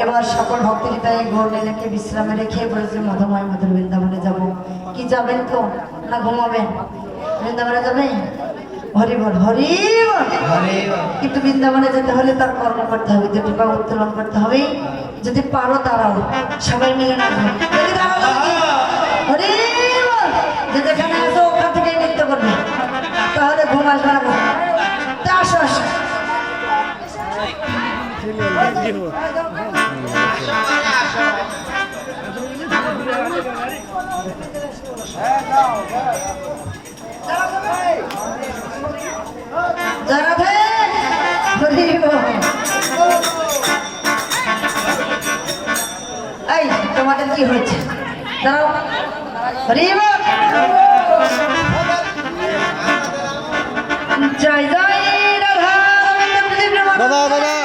এবার সকল ভক্ত হৃদয়ে ঘোর লীলাকে বিশ্রামে রেখে বলেছে মধুময় মধুর বৃন্দাবনে যাব। কি যাবেন তো না ঘুমাবেন? বৃন্দাবনে যাবেন? হরি বল হরি বল। কিন্তু বৃন্দাবনে যেতে হলে তার কর্ম করতে হবে, দুটি পা উত্তোলন করতে হবে। যদি পারো দাঁড়াও, সবাই মিলে নাচবো। যদি দাঁড়াও হরি বল, যে যেখানে আসো ওখান থেকে নৃত্য করবে, তাহলে ঘুম আসবে না। আসো আসো রাধে এই তোমাদের কি হয়েছে? দাঁড়াও জয় জয় রাধা। দাদা দাদা